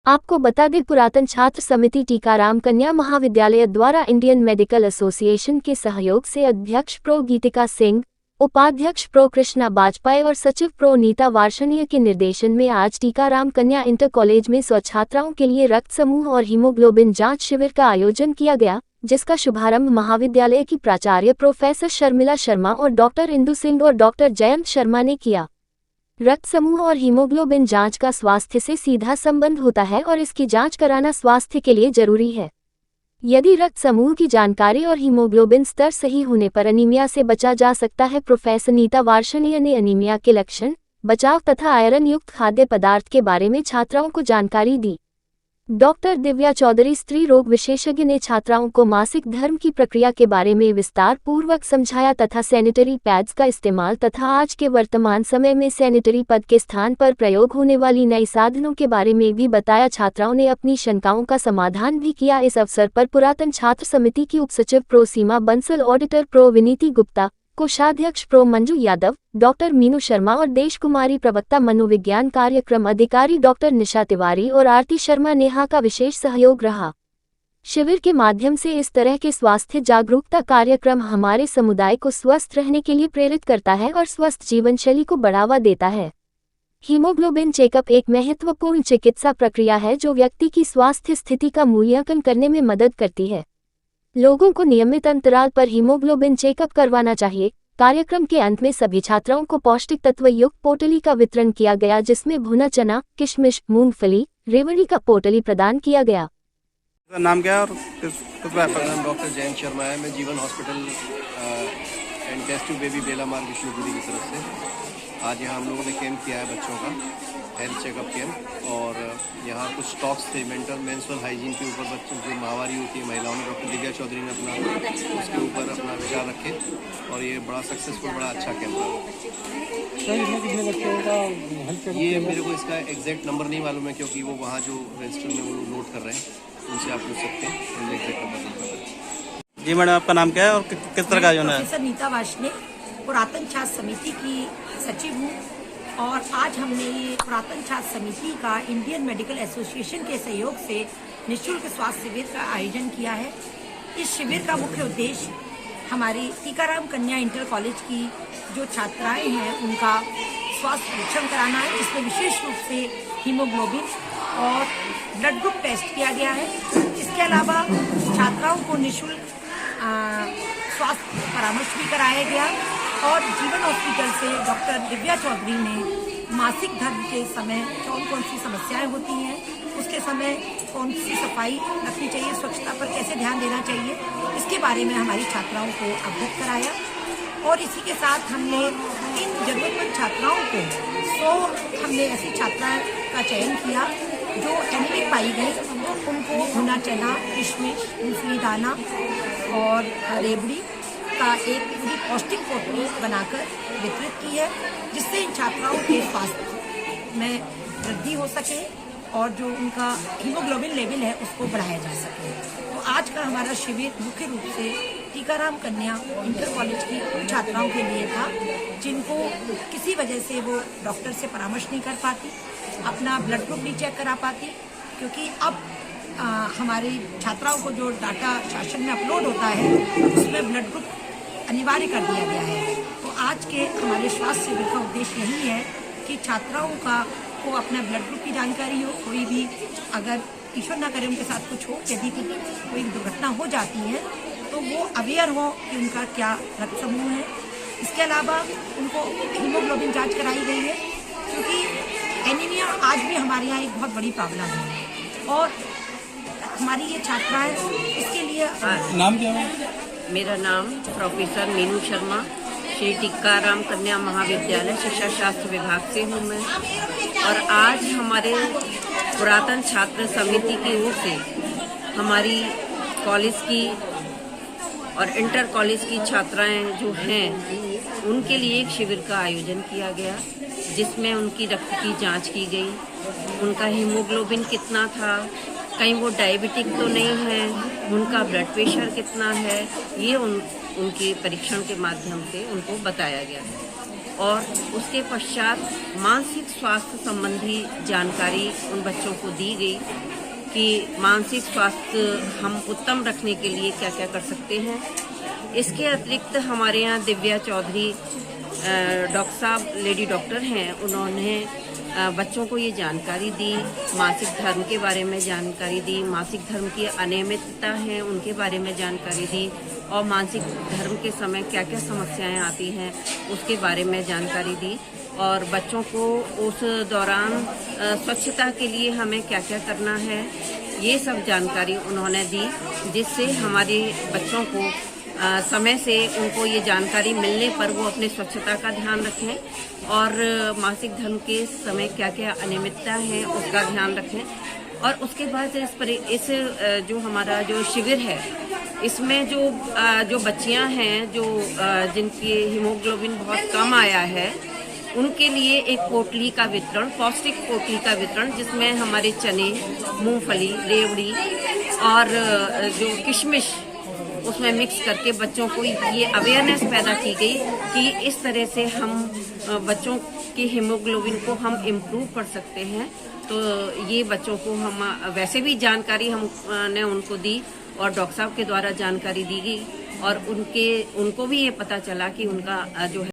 आपको बता दें, पुरातन छात्र समिति टीकाराम कन्या महाविद्यालय द्वारा इंडियन मेडिकल एसोसिएशन के सहयोग से अध्यक्ष प्रो गीतिका सिंह, उपाध्यक्ष प्रो कृष्णा बाजपेयी और सचिव प्रो नीता वार्षणीय के निर्देशन में आज टीकाराम कन्या इंटर कॉलेज में स्वछात्राओं के लिए रक्त समूह और हीमोग्लोबिन जांच शिविर का आयोजन किया गया, जिसका शुभारंभ महाविद्यालय की प्राचार्य प्रोफेसर शर्मिला शर्मा और डॉक्टर इंदु सिंह और डॉक्टर जयंत शर्मा ने किया। रक्त समूह और हीमोग्लोबिन जांच का स्वास्थ्य से सीधा संबंध होता है और इसकी जांच कराना स्वास्थ्य के लिए जरूरी है। यदि रक्त समूह की जानकारी और हीमोग्लोबिन स्तर सही होने पर अनीमिया से बचा जा सकता है। प्रोफेसर नीता वार्षणीय ने अनीमिया के लक्षण, बचाव तथा आयरन युक्त खाद्य पदार्थ के बारे में छात्राओं को जानकारी दी। डॉक्टर दिव्या चौधरी, स्त्री रोग विशेषज्ञ, ने छात्राओं को मासिक धर्म की प्रक्रिया के बारे में विस्तार पूर्वक समझाया तथा सैनिटरी पैड्स का इस्तेमाल तथा आज के वर्तमान समय में सैनिटरी पद के स्थान पर प्रयोग होने वाली नई साधनों के बारे में भी बताया। छात्राओं ने अपनी शंकाओं का समाधान भी किया। इस अवसर पर पुरातन छात्र समिति की उपसचिव प्रो सीमा बंसल, ऑडिटर प्रो विनीति गुप्ता, कोषाध्यक्ष प्रो मंजू यादव, डॉक्टर मीनू शर्मा और देश कुमारी, प्रवक्ता मनोविज्ञान कार्यक्रम अधिकारी डॉक्टर निशा तिवारी और आरती शर्मा नेहा का विशेष सहयोग रहा। शिविर के माध्यम से इस तरह के स्वास्थ्य जागरूकता कार्यक्रम हमारे समुदाय को स्वस्थ रहने के लिए प्रेरित करता है और स्वस्थ जीवन शैली को बढ़ावा देता है। हीमोग्लोबिन चेकअप एक महत्वपूर्ण चिकित्सा प्रक्रिया है जो व्यक्ति की स्वास्थ्य स्थिति का मूल्यांकन करने में मदद करती है। लोगों को नियमित अंतराल पर हीमोग्लोबिन चेकअप करवाना चाहिए। कार्यक्रम के अंत में सभी छात्राओं को पौष्टिक तत्व युक्त पोटली का वितरण किया गया, जिसमें भुना चना, किशमिश, मूंगफली, रेवड़ी का पोटली प्रदान किया गया। नाम क्या है और मेरा नाम डॉक्टर जयंत शर्मा है। मैं Jeevan hospital and test tube baby Bela Marg Vishnupuri की तरफ से आज यहाँ हम लोगों ने कैंप किया है, बच्चों का हेल्थ चेकअप कैंप। और यहाँ कुछ टॉक्स थे मेंस्ट्रुअल हाइजीन के ऊपर, बच्चों जो माहवारी होती है महिलाओं में, डॉक्टर दिव्या चौधरी ने अपना उसके ऊपर अपना विचार रखे और ये बड़ा सक्सेसफुल, बड़ा अच्छा कैंप रहा। ये मेरे को इसका एग्जैक्ट नंबर नहीं मालूम है, क्योंकि वो वहाँ जो रजिस्टर में वो नोट कर रहे हैं, उनसे आप पूछ सकते हैं, एग्जैक्ट नंबर नहीं पता। जी मैडम, आपका नाम क्या है और किस तरह का आयोजन है? प्रोफेसर नीता वार्षणीय, पुरातन छात्र समिति की सचिव हूँ और आज हमने ये पुरातन छात्र समिति का इंडियन मेडिकल एसोसिएशन के सहयोग से निःशुल्क स्वास्थ्य शिविर का आयोजन किया है। इस शिविर का मुख्य उद्देश्य हमारी टीकाराम कन्या इंटर कॉलेज की जो छात्राएं हैं उनका स्वास्थ्य परीक्षण कराना है, जिसमें विशेष रूप से हीमोग्लोबिन और ब्लड ग्रुप टेस्ट किया गया है। इसके अलावा छात्राओं को निःशुल्क स्वास्थ्य परामर्श भी कराया गया और जीवन हॉस्पिटल से डॉक्टर दिव्या चौधरी ने मासिक धर्म के समय कौन कौन सी समस्याएं होती हैं, उसके समय कौन सी सफाई रखनी चाहिए, स्वच्छता पर कैसे ध्यान देना चाहिए, इसके बारे में हमारी छात्राओं को अवगत कराया। और इसी के साथ हमने इन जरूरतमंद छात्राओं को 100 हमने ऐसी छात्राओं का चयन किया जो एनीमिक पाई गई, उनको भुना चना, किशमिश, मूंगफली दाना और रेवड़ी का एक पूरी पौष्टिक पोटली बनाकर वितरित की है, जिससे इन छात्राओं के स्वास्थ्य में वृद्धि हो सके और जो उनका हीमोग्लोबिन लेवल है उसको बढ़ाया जा सके। तो आज का हमारा शिविर मुख्य रूप से टीकाराम कन्या इंटर कॉलेज की छात्राओं के लिए था, जिनको किसी वजह से वो डॉक्टर से परामर्श नहीं कर पाती, अपना ब्लड ग्रुप नहीं चेक करा पाती, क्योंकि अब हमारी छात्राओं को जो डाटा शासन में अपलोड होता है उसमें ब्लड ग्रुप अनिवार्य कर दिया गया है। तो आज के हमारे स्वास्थ्य शिविर का उद्देश्य यही है कि छात्राओं को अपना ब्लड ग्रुप की जानकारी हो, कोई भी अगर ईश्वर ना करे उनके साथ कुछ हो, यदि कोई दुर्घटना हो जाती है तो वो अवेयर हो कि उनका क्या रक्त समूह है। इसके अलावा उनको हीमोग्लोबिन जांच कराई गई है, क्योंकि एनीमिया आज भी हमारे यहाँ एक बहुत बड़ी प्रॉब्लम है और हमारी ये छात्राएं इसके लिए। नाम क्या है? मेरा नाम प्रोफेसर मीनू शर्मा, श्री टीकाराम कन्या महाविद्यालय शिक्षा शास्त्र विभाग से हूँ मैं। और आज हमारे पुरातन छात्र समिति की ओर से हमारी कॉलेज की और इंटर कॉलेज की छात्राएं जो हैं उनके लिए एक शिविर का आयोजन किया गया, जिसमें उनकी रक्त की जांच की गई, उनका हीमोग्लोबिन कितना था, कहीं वो डायबिटिक तो नहीं है, उनका ब्लड प्रेशर कितना है, ये उनके परीक्षण के माध्यम से उनको बताया गया है। और उसके पश्चात मानसिक स्वास्थ्य संबंधी जानकारी उन बच्चों को दी गई कि मानसिक स्वास्थ्य हम उत्तम रखने के लिए क्या क्या कर सकते हैं। इसके अतिरिक्त हमारे यहाँ दिव्या चौधरी डॉक्टर साहब लेडी डॉक्टर हैं, उन्होंने बच्चों को ये जानकारी दी, मासिक धर्म के बारे में जानकारी दी, मासिक धर्म की अनियमितता है उनके बारे में जानकारी दी और मासिक धर्म के समय क्या क्या समस्याएं आती हैं उसके बारे में जानकारी दी और बच्चों को उस दौरान स्वच्छता के लिए हमें क्या क्या करना है ये सब जानकारी उन्होंने दी, जिससे हमारे बच्चों को समय से उनको ये जानकारी मिलने पर वो अपने स्वच्छता का ध्यान रखें और मासिक धर्म के समय क्या क्या अनियमितता है उसका ध्यान रखें। और उसके बाद इस जो हमारा जो शिविर है इसमें जो बच्चियां हैं जो जिनकी हीमोग्लोबिन बहुत कम आया है उनके लिए एक पोटली का वितरण, पौष्टिक पोटली का वितरण, जिसमें हमारे चने, मूंगफली, रेवड़ी और जो किशमिश उसमें मिक्स करके बच्चों को ये अवेयरनेस पैदा की गई कि इस तरह से हम बच्चों की हीमोग्लोबिन को हम इम्प्रूव कर सकते हैं। तो ये बच्चों को हम वैसे भी जानकारी हमने उनको दी और डॉक्टर साहब के द्वारा जानकारी दी गई और उनको भी ये पता चला कि उनका जो है